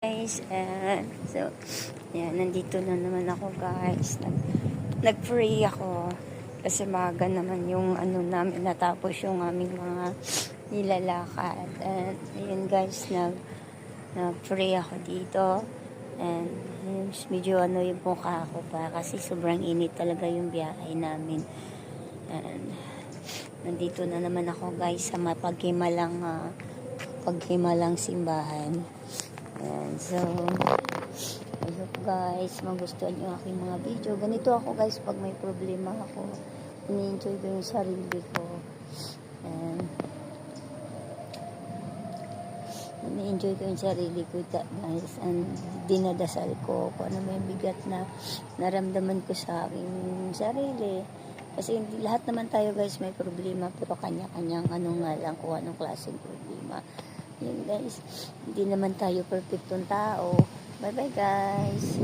Guys, so yan, nandito na naman ako guys. Nag-pray ako kasi maaga naman yung ano namin natapos yung aming mga nilalakad. And ayun guys, nag-pray ako dito. And medyo ano yung mukha ko pa kasi sobrang init talaga yung biyahe namin. And nandito na naman ako guys sa paghimalang simbahan. And so, I hope guys magustuhan yung aking mga video. Ganito ako guys pag may problema ako. Ini-enjoy ko yung sarili ko. And ini-enjoy ko yung sarili ko guys. And dinadasal ko kung ano may bigat na naramdaman ko sa aking sarili. Kasi hindi lahat naman tayo guys may problema. Pero kanya-kanyang ano nga lang kung anong klaseng problema. Yun guys, hindi naman tayo perfectong tao. Bye bye guys.